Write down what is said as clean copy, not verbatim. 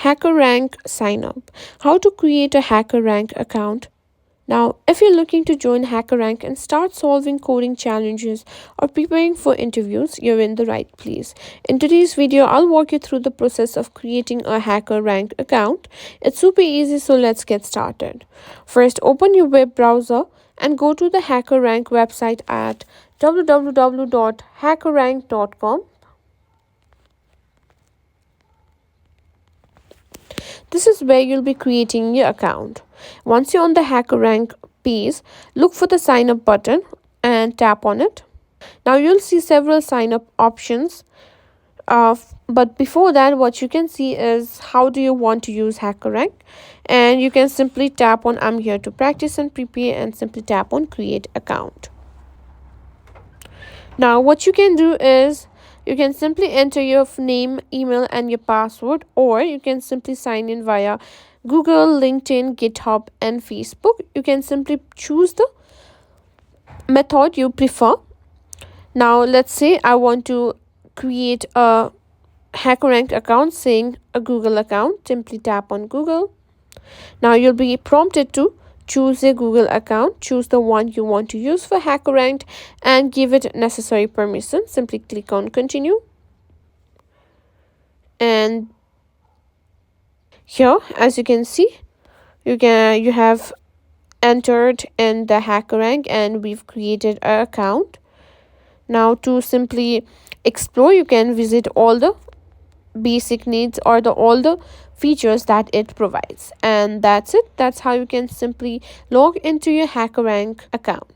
HackerRank Sign Up. How to create a HackerRank account. Now, if you're looking to join HackerRank and start solving coding challenges or preparing for interviews, you're in the right place. In today's video, I'll walk you through the process of creating a HackerRank account. It's super easy, so let's get started. First, open your web browser and go to the HackerRank website at www.hackerrank.com. This is where you'll be creating your account. Once you're on the HackerRank page, look for the sign up button and tap on it. Now you'll see several sign up options. But before that, what you can see is how do you want to use HackerRank, and you can simply tap on I'm here to practice and prepare and simply tap on create account. Now what you can do is you can simply enter your name, email and your password, or you can simply sign in via Google, LinkedIn, GitHub and Facebook. You can simply choose the method you prefer. Now let's say I want to create a HackerRank account saying a Google account. Simply tap on Google. Now you'll be prompted to choose a Google account. Choose the one you want to use for HackerRank and give it necessary permission. Simply click on continue. And here, as you can see, you have entered in the HackerRank and we've created an account. Now to simply explore, you can visit all the basic needs or all the features that it provides, and that's it. That's how you can simply log into your HackerRank account.